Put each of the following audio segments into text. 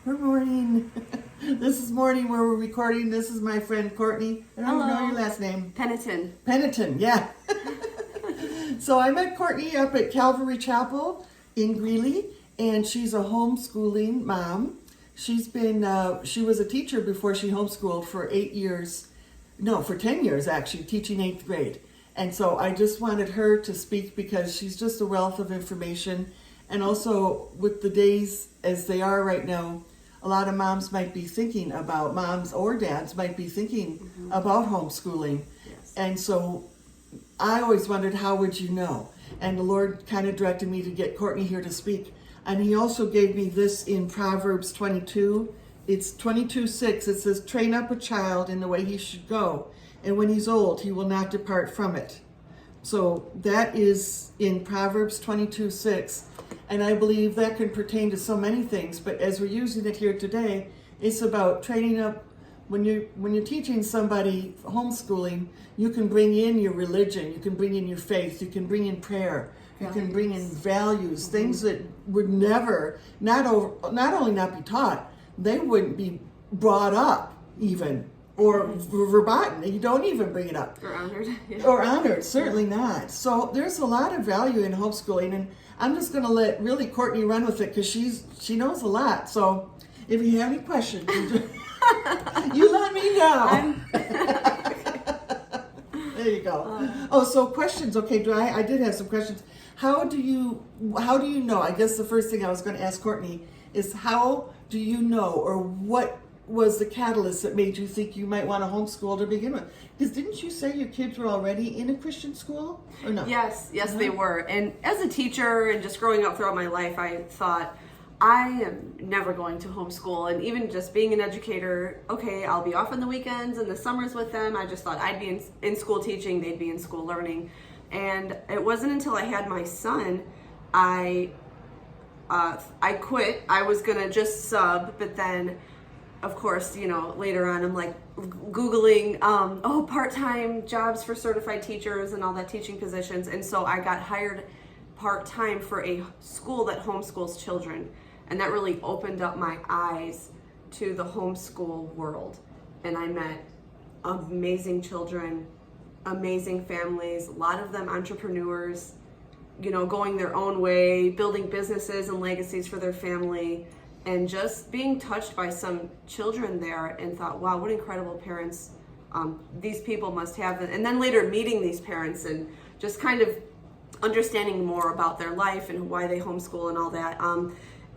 Good morning. This is morning where we're recording. This is my friend Courtney. I don't even know your last name. Peneton. Peneton, yeah. So I met Courtney up at Calvary Chapel in Greeley, and she's a homeschooling mom. She was a teacher before she homeschooled for 8 years. No, for 10 years actually, teaching 8th grade. And so I just wanted her to speak because she's just a wealth of information. And also with the days as they are right now, a lot of moms might be thinking about, moms or dads might be thinking about homeschooling. Yes. And so I always wondered, how would you know? And the Lord kind of directed me to get Courtney here to speak. And he also gave me this in Proverbs 22. It's 22:6. It says, train up a child in the way he should go, and when he's old, he will not depart from it. So that is in Proverbs 22:6. And I believe that can pertain to so many things, but as we're using it here today, it's about training up. When you're teaching somebody homeschooling, you can bring in your religion, you can bring in your faith, you can bring in prayer, you can bring in values, things that would never, not only not be taught, they wouldn't be brought up even, or verboten. You don't even bring it up. Or honored. Yeah. Or honored, certainly not. So there's a lot of value in homeschooling, and I'm just going to let really Courtney run with it because she knows a lot. So if you have any questions, you let me know. There you go. So questions. Okay, I did have some questions. How do you know? I guess the first thing I was going to ask Courtney is, how do you know, or what was the catalyst that made you think you might want to homeschool to begin with? Because didn't you say your kids were already in a Christian school, or no? Yes, they were. And as a teacher and just growing up throughout my life, I thought, I am never going to homeschool. And even just being an educator, okay, I'll be off on the weekends and the summers with them. I just thought I'd be in school teaching, they'd be in school learning. And it wasn't until I had my son, I quit. I was gonna just sub, but then, of course, later on I'm like Googling, part-time jobs for certified teachers and all that, teaching positions. And so I got hired part-time for a school that homeschools children. And that really opened up my eyes to the homeschool world. And I met amazing children, amazing families, a lot of them entrepreneurs, going their own way, building businesses and legacies for their family, and just being touched by some children there and thought, wow, what incredible parents these people must have. And then later meeting these parents and just kind of understanding more about their life and why they homeschool and all that.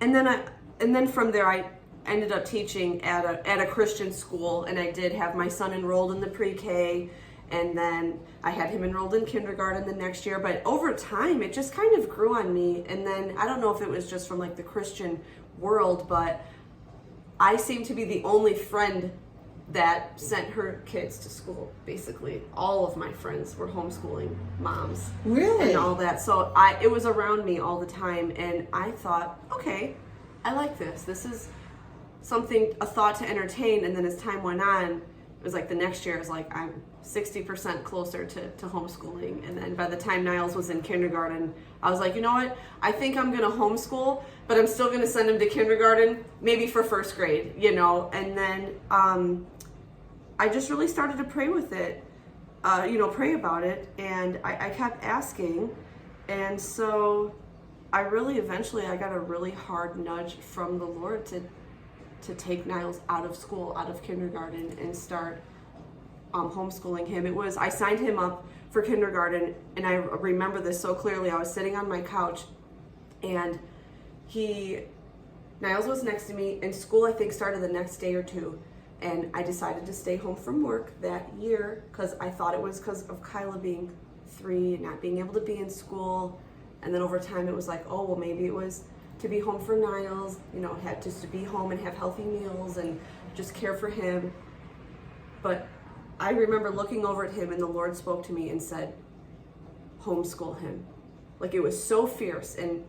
And then from there, I ended up teaching at a Christian school, and I did have my son enrolled in the pre-K, and then I had him enrolled in kindergarten the next year. But over time, it just kind of grew on me. And then I don't know if it was just from like the Christian world, but I seemed to be the only friend that sent her kids to school. Basically, all of my friends were homeschooling moms. Really? And all that. So it was around me all the time, and I thought, okay, I like this. This is a thought to entertain. And then as time went on, it was like the next year, I was like, I'm 60% closer to homeschooling. And then by the time Niles was in kindergarten, I was like, you know what? I think I'm going to homeschool, but I'm still going to send him to kindergarten, maybe for first grade, And then I just really started to pray with it, pray about it. And I kept asking. And so I got a really hard nudge from the Lord to take Niles out of school, out of kindergarten, and start homeschooling him. I signed him up for kindergarten, and I remember this so clearly. I was sitting on my couch, and Niles was next to me, and school I think started the next day or two, and I decided to stay home from work that year because I thought it was because of Kyla being 3 and not being able to be in school. And then over time it was like, oh, well, maybe it was to be home for Niles, had just to be home and have healthy meals and just care for him. But I remember looking over at him, and the Lord spoke to me and said, homeschool him. Like, it was so fierce, and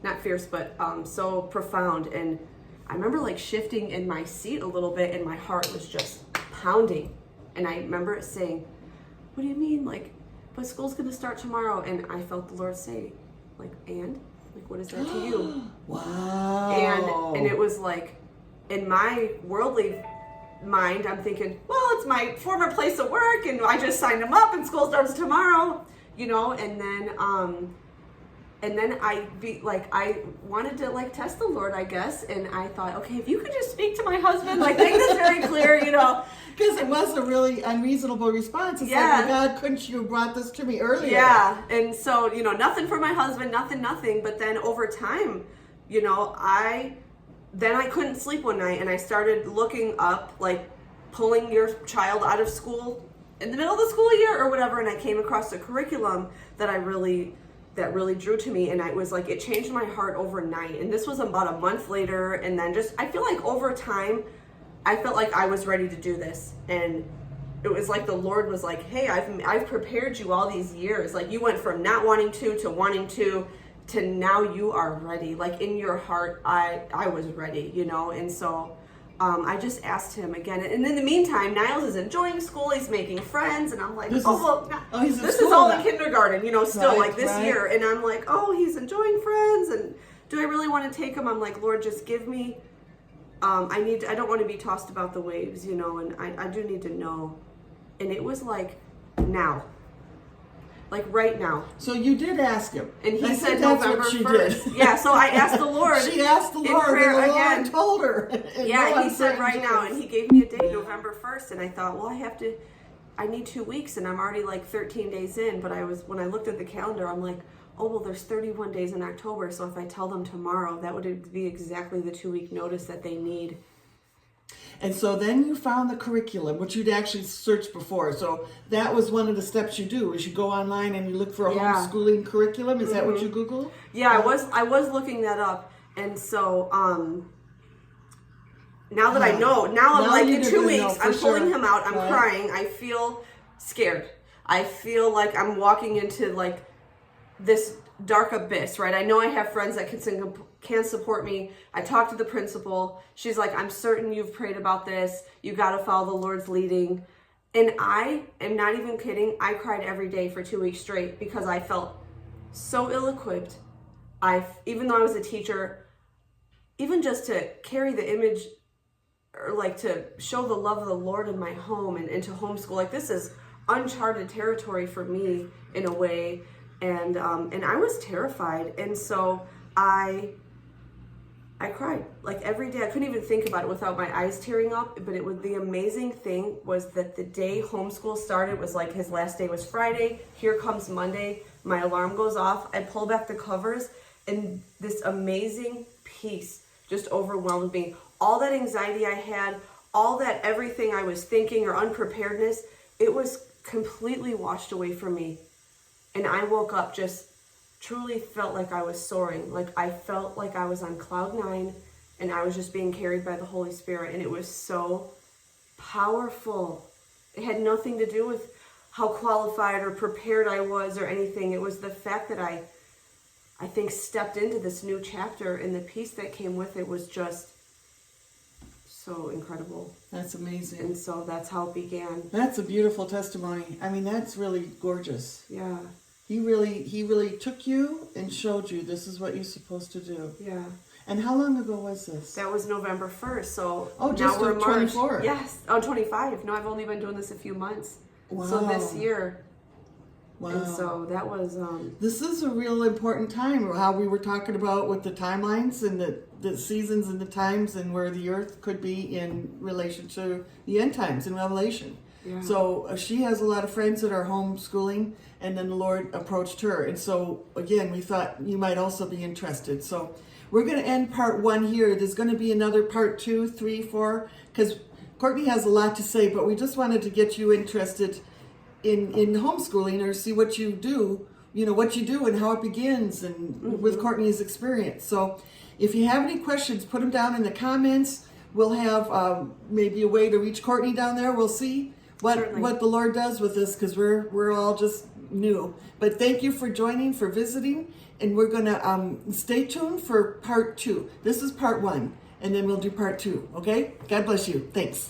not fierce, but so profound. And I remember like shifting in my seat a little bit, and my heart was just pounding. And I remember saying, what do you mean? Like, but school's gonna start tomorrow. And I felt the Lord say, like, and? Like, what is that to you? Wow. And it was like, in my worldly mind, I'm thinking, well, it's my former place of work and I just signed them up and school starts tomorrow, you know, and then I wanted to like test the Lord, I guess, and I thought, okay, if you could just speak to my husband, like make this very clear, you know. Because it was a really unreasonable response. It's like, well, God, couldn't you have brought this to me earlier? Yeah, and so, you know, nothing for my husband, nothing. But then over time, you know, I couldn't sleep one night, and I started looking up, like, pulling your child out of school in the middle of the school year or whatever, and I came across a curriculum that really drew to me, and I was like, it changed my heart overnight. And this was about a month later, and then just, I feel like over time, I felt like I was ready to do this, and it was like the Lord was like, hey, I've prepared you all these years. Like, you went from not wanting to wanting to now you are ready. Like, in your heart, I was ready, you know. And so I just asked him again. And in the meantime, Niles is enjoying school. He's making friends, and I'm like, this is all in kindergarten, you know, still right, like this year. And I'm like, oh, he's enjoying friends, and do I really want to take him? I'm like, Lord, just give me. I don't want to be tossed about the waves, you know, and I do need to know. And it was like now. Like right now. So you did ask him. And he said November 1st. Yeah, so I asked the Lord. She asked the Lord, prayer and the again. Lord told her. Yeah, he said right now, and he gave me a date, November 1st, and I thought, well, I need 2 weeks, and I'm already like 13 days in, but when I looked at the calendar, I'm like, oh, well, there's 31 days in October, so if I tell them tomorrow, that would be exactly the 2-week notice that they need. And so then you found the curriculum, which you'd actually searched before. So that was one of the steps you do, is you go online and you look for a homeschooling curriculum. Is that what you Googled? Yeah, I was looking that up. And so now that I know, now I'm like, in 2 weeks, I'm pulling him out, I'm crying, I feel scared. I feel like I'm walking into like this dark abyss, right? I know I have friends that can support me. I talked to the principal. She's like, I'm certain you've prayed about this. You got to follow the Lord's leading. And I am not even kidding. I cried every day for 2 weeks straight because I felt so ill-equipped. Even though I was a teacher, even just to carry the image or like to show the love of the Lord in my home and to homeschool, like this is uncharted territory for me in a way. And I was terrified. And so I cried like every day. I couldn't even think about it without my eyes tearing up. But the amazing thing was that the day homeschool started was like his last day was Friday. Here comes Monday. My alarm goes off. I pull back the covers and this amazing peace just overwhelmed me. All that anxiety I had, all that everything I was thinking or unpreparedness, it was completely washed away from me. And I woke up just truly felt like I was soaring. Like I felt like I was on cloud 9 and I was just being carried by the Holy Spirit. And it was so powerful. It had nothing to do with how qualified or prepared I was or anything. It was the fact that I think stepped into this new chapter, and the peace that came with it was just so incredible. That's amazing. And so that's how it began. That's a beautiful testimony. I mean, that's really gorgeous. Yeah. He really took you and showed you this is what you're supposed to do. Yeah. And how long ago was this? That was November 1st. So just now we're March. 24. Yes. Oh, 25. No, I've only been doing this a few months. Wow. So this year. Wow. And so that was this is a real important time, how we were talking about with the timelines and the seasons and the times and where the earth could be in relation to the end times in Revelation. Yeah. So she has a lot of friends that are homeschooling, and then the Lord approached her. And so again, we thought you might also be interested. So we're going to end part 1 here. There's going to be another part 2, 3, 4, because Courtney has a lot to say, but we just wanted to get you interested in homeschooling, or see what you do, what you do and how it begins, and with Courtney's experience. So if you have any questions, put them down in the comments. We'll have maybe a way to reach Courtney down there. We'll see what the Lord does with this, because we're all just new. But thank you for joining, for visiting, and we're going to stay tuned for part 2. This is part 1, and then we'll do part 2. Okay? God bless you. Thanks.